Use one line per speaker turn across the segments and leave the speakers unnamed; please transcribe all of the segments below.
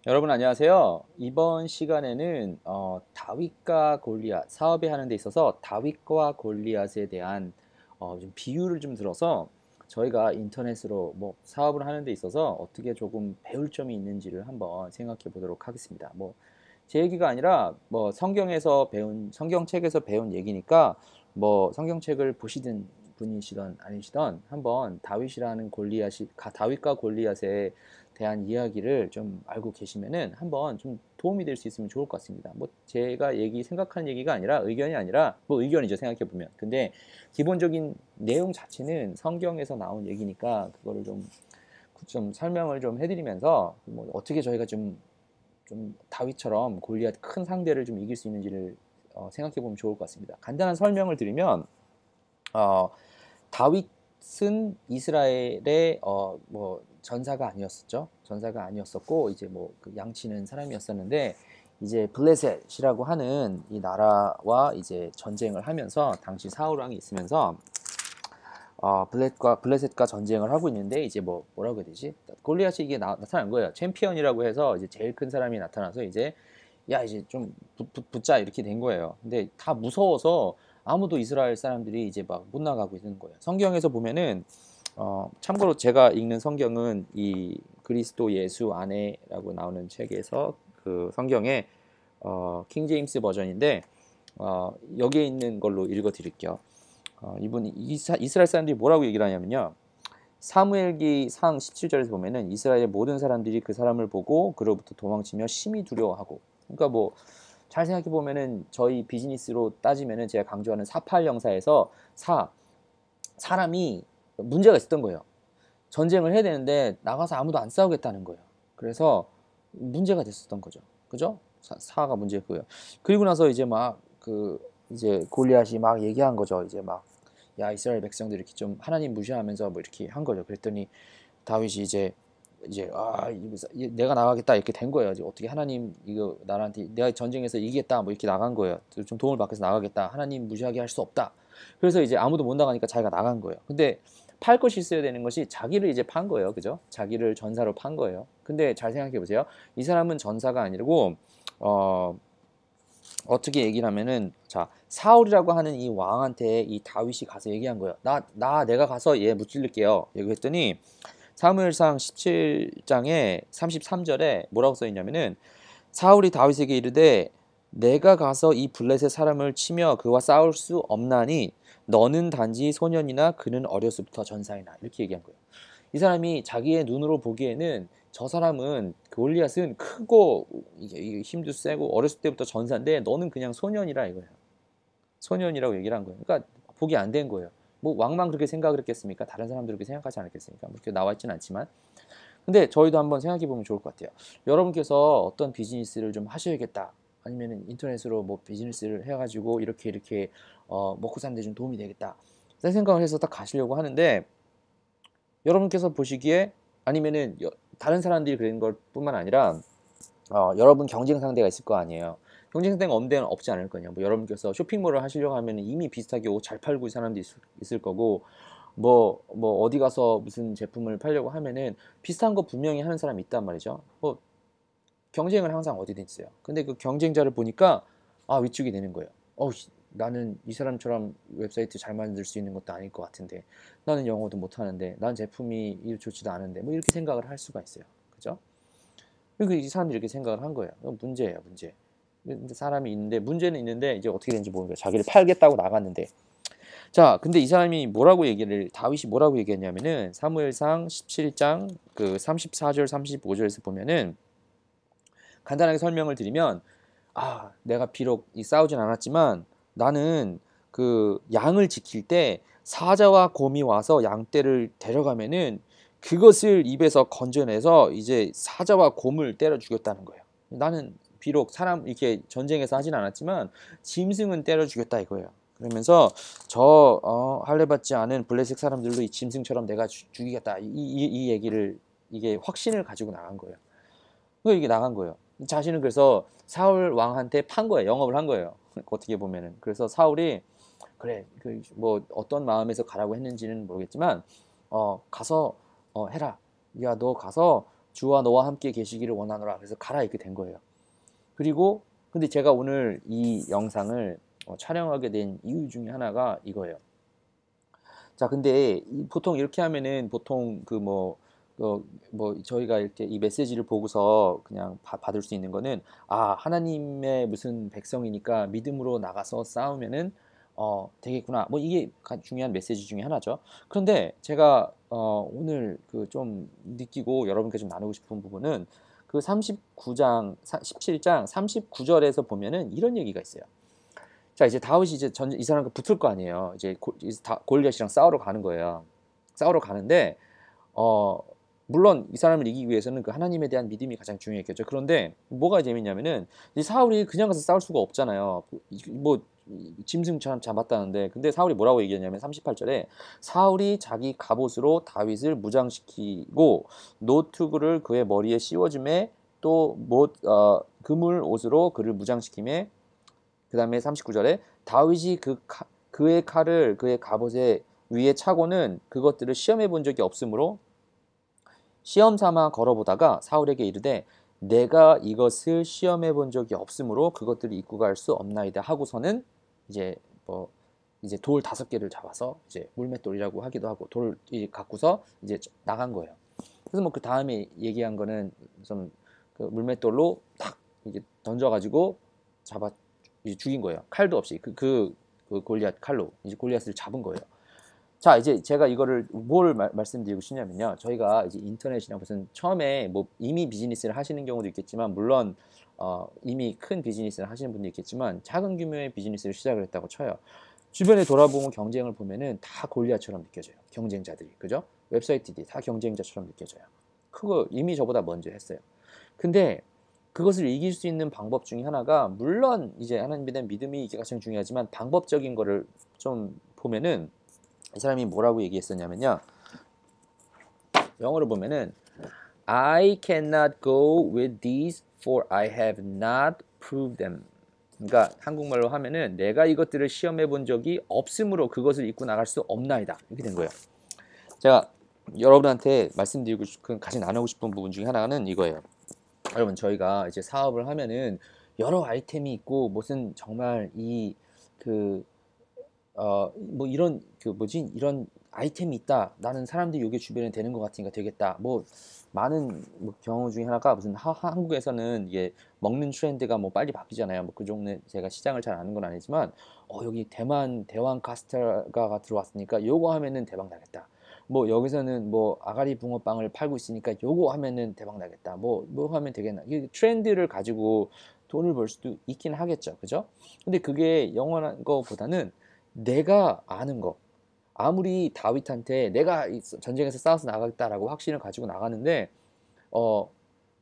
여러분 안녕하세요. 이번 시간에는 다윗과 골리앗 사업에 하는 데 있어서 다윗과 골리앗에 대한 좀 비유를 좀 들어서 저희가 인터넷으로 뭐 사업을 하는 데 있어서 어떻게 조금 배울 점이 있는지를 한번 생각해 보도록 하겠습니다. 뭐 제 얘기가 아니라 뭐 성경에서 배운 성경책에서 배운 얘기니까 뭐 성경책을 보시든 분이시던 아니시던 한번 다윗이라는 다윗과 골리앗의 대한 이야기를 좀 알고 계시면은 한번 좀 도움이 될 수 있으면 좋을 것 같습니다. 뭐 제가 생각하는 얘기가 아니라 의견이 아니라 뭐 의견이죠 생각해 보면. 근데 기본적인 내용 자체는 성경에서 나온 얘기니까 그거를 좀 설명을 좀 해드리면서 뭐 어떻게 저희가 좀 다윗처럼 골리앗 큰 상대를 좀 이길 수 있는지를 생각해 보면 좋을 것 같습니다. 간단한 설명을 드리면 어, 다윗은 이스라엘의 뭐 전사가 아니었었죠. 전사가 아니었었고 이제 뭐그 양치는 사람이었었는데 이제 블레셋이라고 하는 이 나라와 이제 전쟁을 하면서 당시 사울 왕이 있으면서 블레셋과 전쟁을 하고 있는데 이제 뭐라고 해야 되지? 골리앗이 이게 나타난 거예요. 챔피언이라고 해서 이제 제일 큰 사람이 나타나서 이제 야 이제 좀 붙자 이렇게 된 거예요. 근데 다 무서워서 아무도 이스라엘 사람들이 이제 막 못 나가고 있는 거예요. 성경에서 보면은 참고로 제가 읽는 성경은 이 그리스도 예수 안에라고 나오는 책에서 그 성경의 킹 제임스 버전인데 여기에 있는 걸로 읽어 드릴게요. 이분이 이스라엘 사람들이 뭐라고 얘기를 하냐면요. 사무엘기 상 17절에서 보면은 이스라엘의 모든 사람들이 그 사람을 보고 그로부터 도망치며 심히 두려워하고. 그러니까 뭐 잘 생각해 보면은 저희 비즈니스로 따지면은 제가 강조하는 48 형사에서 사람이 문제가 있었던 거예요. 전쟁을 해야 되는데 나가서 아무도 안 싸우겠다는 거예요. 그래서 문제가 됐었던 거죠. 그죠? 사가 문제고요. 그리고 나서 이제 막 이제 골리앗이 막 얘기한 거죠. 이제 막 야 이스라엘 백성들 이렇게 좀 하나님 무시하면서 뭐 이렇게 한 거죠. 그랬더니 다윗이 이제 내가 나가겠다 이렇게 된 거예요. 이제 어떻게 하나님 이거 나한테 내가 전쟁에서 이기겠다 뭐 이렇게 나간 거예요. 좀 도움을 받기 위해서 나가겠다. 하나님 무시하게 할 수 없다. 그래서 이제 아무도 못 나가니까 자기가 나간 거예요. 근데 팔 것이 있어야 되는 것이 자기를 이제 판 거예요. 그죠? 자기를 전사로 판 거예요. 근데 잘 생각해 보세요. 이 사람은 전사가 아니고 어 어떻게 얘기를 하면은 자 사울이라고 하는 이 왕한테 이 다윗이 가서 얘기한 거예요. 내가 가서 얘 무찔릴게요. 얘기했더니 사무엘상 17장에 33절에 뭐라고 써 있냐면은 사울이 다윗에게 이르되 내가 가서 이 블레셋 사람을 치며 그와 싸울 수 없나니 너는 단지 소년이나 그는 어렸을부터 전사이나 이렇게 얘기한 거예요. 이 사람이 자기의 눈으로 보기에는 저 사람은 골리앗은 크고 이게 힘도 세고 어렸을 때부터 전사인데 너는 그냥 소년이라 이거예요. 소년이라고 얘기를 한 거예요. 그러니까 보기 안 된 거예요. 뭐 왕만 그렇게 생각을 했겠습니까? 다른 사람들 그렇게 생각하지 않았겠습니까? 뭐 그렇게 나와 있지는 않지만. 근데 저희도 한번 생각해 보면 좋을 것 같아요. 여러분께서 어떤 비즈니스를 좀 하셔야겠다. 아니면 인터넷으로 뭐 비즈니스를 해가지고 이렇게 먹고 사는 데 좀 도움이 되겠다. 생각을 해서 딱 가시려고 하는데 여러분께서 보시기에 아니면은 다른 사람들이 그런 걸 뿐만 아니라 여러분 경쟁 상대가 있을 거 아니에요. 경쟁 상대가 없는 데는 없지 않을 거냐. 뭐 여러분께서 쇼핑몰을 하시려고 하면 이미 비슷하게 옷 잘 팔고 있는 사람도 있을 거고 뭐 어디 가서 무슨 제품을 팔려고 하면은 비슷한 거 분명히 하는 사람이 있단 말이죠. 뭐 경쟁은 항상 어디든 있어요. 근데 그 경쟁자를 보니까 위축이 되는 거예요. 나는 이 사람처럼 웹사이트 잘 만들 수 있는 것도 아닐 것 같은데 나는 영어도 못하는데 난 제품이 좋지도 않은데 뭐 이렇게 생각을 할 수가 있어요. 그죠? 그리고 이 사람들이 이렇게 생각을 한 거예요. 문제예요, 문제. 근데 사람이 있는데 문제는 있는데 이제 어떻게 되는지 모르는 거예요. 자기를 팔겠다고 나갔는데 자, 근데 이 사람이 다윗이 뭐라고 얘기했냐면은 사무엘상 17장 그 34절 35절에서 보면은 간단하게 설명을 드리면 내가 비록 싸우진 않았지만 나는 그 양을 지킬 때 사자와 곰이 와서 양떼를 데려가면은 그것을 입에서 건져내서 이제 사자와 곰을 때려 죽였다는 거예요. 나는 비록 사람 이렇게 전쟁에서 하진 않았지만 짐승은 때려 죽였다 이거예요. 그러면서 할례 받지 않은 블레셋 사람들도 이 짐승처럼 내가 죽이겠다 이 얘기를 이게 확신을 가지고 나간 거예요. 이게 나간 거예요. 자신은 그래서 사울 왕한테 판 거예요. 영업을 한 거예요. 어떻게 보면은. 그래서 사울이 그래, 뭐 어떤 마음에서 가라고 했는지는 모르겠지만, 가서 해라. 야, 너 가서 주와 너와 함께 계시기를 원하노라. 그래서 가라 이렇게 된 거예요. 그리고 근데 제가 오늘 이 영상을 촬영하게 된 이유 중에 하나가 이거예요. 자, 근데 보통 이렇게 하면은 보통 저희가 이렇게 이 메시지를 보고서 그냥 받을 수 있는 거는, 아, 하나님의 무슨 백성이니까 믿음으로 나가서 싸우면은 되겠구나. 뭐 이게 중요한 메시지 중에 하나죠. 그런데 제가 오늘 그 좀 느끼고 여러분께 좀 나누고 싶은 부분은 그 17장 39절에서 보면은 이런 얘기가 있어요. 자, 이제 다윗이 이제 이 사람과 붙을 거 아니에요. 이제 골리앗이랑 싸우러 가는 거예요. 싸우러 가는데 어 물론 이 사람을 이기기 위해서는 그 하나님에 대한 믿음이 가장 중요했겠죠. 그런데 뭐가 재밌냐면은 이 사울이 그냥 가서 싸울 수가 없잖아요. 뭐 짐승처럼 잡았다는데, 근데 사울이 뭐라고 얘기했냐면 38절에 사울이 자기 갑옷으로 다윗을 무장시키고 노투구를 그의 머리에 씌워줌에 또 그물 옷으로 그를 무장시킴에, 그 다음에 39절에 다윗이 그의 칼을 그의 갑옷에 위에 차고는 그것들을 시험해 본 적이 없으므로 시험 삼아 걸어보다가 사울에게 이르되 내가 이것을 시험해 본 적이 없으므로 그것들을 입고 갈 수 없나이다 하고서는 이제 이제 돌 5개를 잡아서 이제 물맷돌이라고 하기도 하고 돌 갖고서 이제 나간 거예요. 그래서 뭐 그 다음에 얘기한 거는 좀 그 물맷돌로 딱 이제 던져가지고 잡아 이제 죽인 거예요. 칼도 없이 그 골리앗 칼로 이제 골리앗을 잡은 거예요. 자, 이제 제가 이거를 뭘 말씀드리고 싶냐면요. 저희가 이제 인터넷이나 무슨 처음에 뭐 이미 비즈니스를 하시는 경우도 있겠지만, 물론 이미 큰 비즈니스를 하시는 분도 있겠지만 작은 규모의 비즈니스를 시작을 했다고 쳐요. 주변에 돌아보면 경쟁을 보면은 다 골리앗처럼 느껴져요. 경쟁자들이. 그죠? 웹사이트들이 다 경쟁자처럼 느껴져요. 그거 이미 저보다 먼저 했어요. 근데 그것을 이길 수 있는 방법 중에 하나가, 물론 이제 하나님에 대한 믿음이 이게 가장 중요하지만 방법적인 거를 좀 보면은 이 사람이 뭐라고 얘기했었냐면요. 영어로 보면은 I cannot go with these for I have not proved them. 그러니까 한국말로 하면은 내가 이것들을 시험해 본 적이 없으므로 그것을 입고 나갈 수 없나이다. 이렇게 된 거예요. 제가 여러분한테 말씀드리고 싶은, 같이 나누고 싶은 부분 중에 하나는 이거예요. 여러분, 저희가 이제 사업을 하면은 여러 아이템이 있고 무슨 정말 뭐 이런 이런 아이템이 있다. 나는 사람들이 여기 주변에 되는 것 같으니까 되겠다. 뭐 많은 경우 중에 하나가 무슨 한국에서는 이게 먹는 트렌드가 뭐 빨리 바뀌잖아요. 뭐 그 종류 제가 시장을 잘 아는 건 아니지만 여기 대왕 카스테라가 들어왔으니까 요거 하면은 대박 나겠다. 뭐 여기서는 뭐 아가리 붕어빵을 팔고 있으니까 요거 하면은 대박 나겠다. 뭐 하면 되겠나. 이 트렌드를 가지고 돈을 벌 수도 있긴 하겠죠. 그죠? 근데 그게 영원한 거보다는 내가 아는 거, 아무리 다윗한테 내가 전쟁에서 싸워서 나가겠다라고 확신을 가지고 나가는데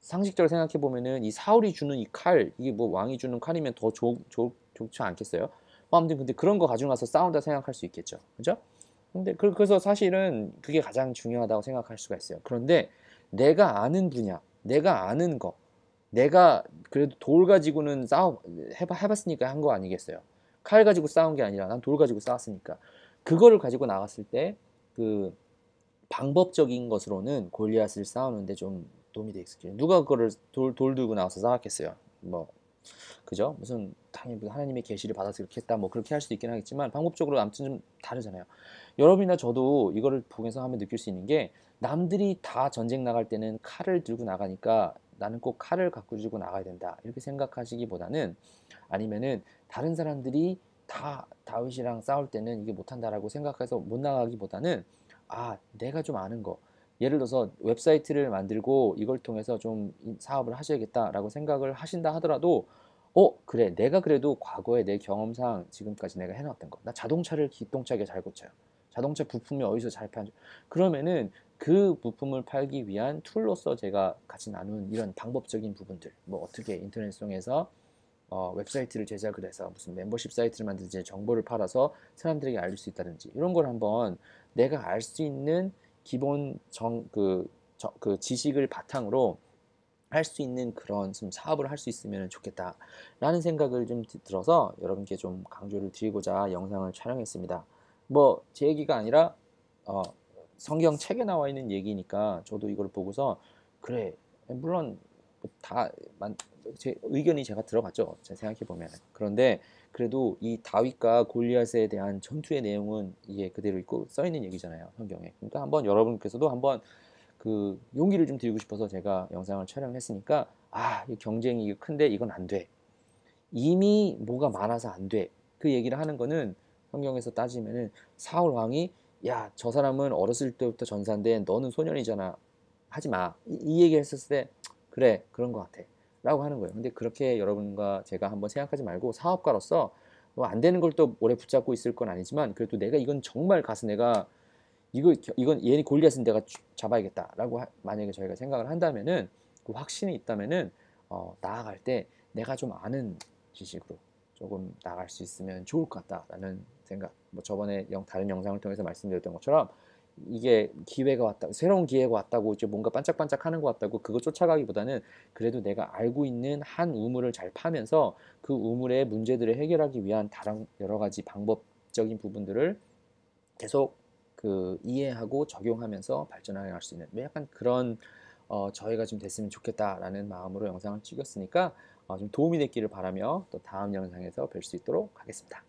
상식적으로 생각해 보면은 이 사울이 주는 이 칼, 이게 뭐 왕이 주는 칼이면 더 좋지 않겠어요? 아무튼 근데 그런 거 가지고 나서 싸운다 생각할 수 있겠죠, 그죠? 근데 그래서 사실은 그게 가장 중요하다고 생각할 수가 있어요. 그런데 내가 아는 분야, 내가 아는 거, 내가 그래도 돌 가지고는 해봤으니까 한 거 아니겠어요? 칼 가지고 싸운 게 아니라 난 돌 가지고 싸웠으니까. 그거를 가지고 나갔을 때 그 방법적인 것으로는 골리앗을 싸우는데 좀 도움이 되겠어요. 누가 그거를 돌 들고 나와서 싸웠겠어요? 뭐 그죠? 무슨 당연히 하나님의 계시를 받아서 그렇게 했다, 뭐 그렇게 할 수도 있긴 하겠지만 방법적으로 아무튼 좀 다르잖아요. 여러분이나 저도 이거를 보면서 하면 느낄 수 있는 게, 남들이 다 전쟁 나갈 때는 칼을 들고 나가니까 나는 꼭 칼을 갖고 들고 나가야 된다 이렇게 생각하시기보다는, 아니면은 다른 사람들이 다 다윗이랑 싸울 때는 이게 못한다라고 생각해서 못 나가기보다는, 아, 내가 좀 아는 거, 예를 들어서 웹사이트를 만들고 이걸 통해서 좀 사업을 하셔야겠다라고 생각을 하신다 하더라도, 그래, 내가 그래도 과거에 내 경험상 지금까지 내가 해놨던 거, 나 자동차를 기똥차게 잘 고쳐요. 자동차 부품이 어디서 잘 파는지. 그러면은 그 부품을 팔기 위한 툴로서 제가 같이 나눈 이런 방법적인 부분들, 뭐 어떻게 인터넷 통해서 웹사이트를 제작을 해서 무슨 멤버십 사이트를 만들지, 정보를 팔아서 사람들에게 알릴 수 있다든지, 이런 걸 한번 내가 알 수 있는 기본 그 지식을 바탕으로 할 수 있는 그런 좀 사업을 할 수 있으면 좋겠다라는 생각을 좀 들어서 여러분께 좀 강조를 드리고자 영상을 촬영했습니다. 뭐 제 얘기가 아니라 성경 책에 나와 있는 얘기니까 저도 이걸 보고서 그래. 물론 다 제 의견이 제가 들어갔죠. 제가 생각해 보면. 그런데 그래도 이 다윗과 골리앗에 대한 전투의 내용은 이게 그대로 있고 써 있는 얘기잖아요, 성경에. 그러니까 한번 여러분께서도 한번 그 용기를 좀 드리고 싶어서 제가 영상을 촬영했으니까 이 경쟁이 큰데 이건 안 돼. 이미 뭐가 많아서 안 돼. 그 얘기를 하는 거는 성경에서 따지면은 사울 왕이 야, 저 사람은 어렸을 때부터 전사인데 너는 소년이잖아. 하지 마. 이 얘기 했었을 때 그래, 그런 것 같아. 라고 하는 거예요. 근데 그렇게 여러분과 제가 한번 생각하지 말고 사업가로서 뭐안 되는 걸 또 오래 붙잡고 있을 건 아니지만 그래도 내가 이건 정말 가서 내가 이건 얘네 골리앗은 내가 잡아야겠다라고 만약에 저희가 생각을 한다면은 그 확신이 있다면은 나아갈 때 내가 좀 아는 지식으로 조금 나아갈 수 있으면 좋을 것 같다라는 생각. 뭐 저번에 다른 영상을 통해서 말씀드렸던 것처럼 이게 기회가 왔다, 새로운 기회가 왔다고 이제 뭔가 반짝반짝하는 것 같다고 그거 쫓아가기보다는 그래도 내가 알고 있는 한 우물을 잘 파면서 그 우물의 문제들을 해결하기 위한 다른 여러 가지 방법적인 부분들을 계속 그 이해하고 적용하면서 발전해 갈 수 있는 뭐 약간 그런 저희가 좀 됐으면 좋겠다라는 마음으로 영상을 찍었으니까 좀 도움이 됐기를 바라며 또 다음 영상에서 뵐 수 있도록 하겠습니다.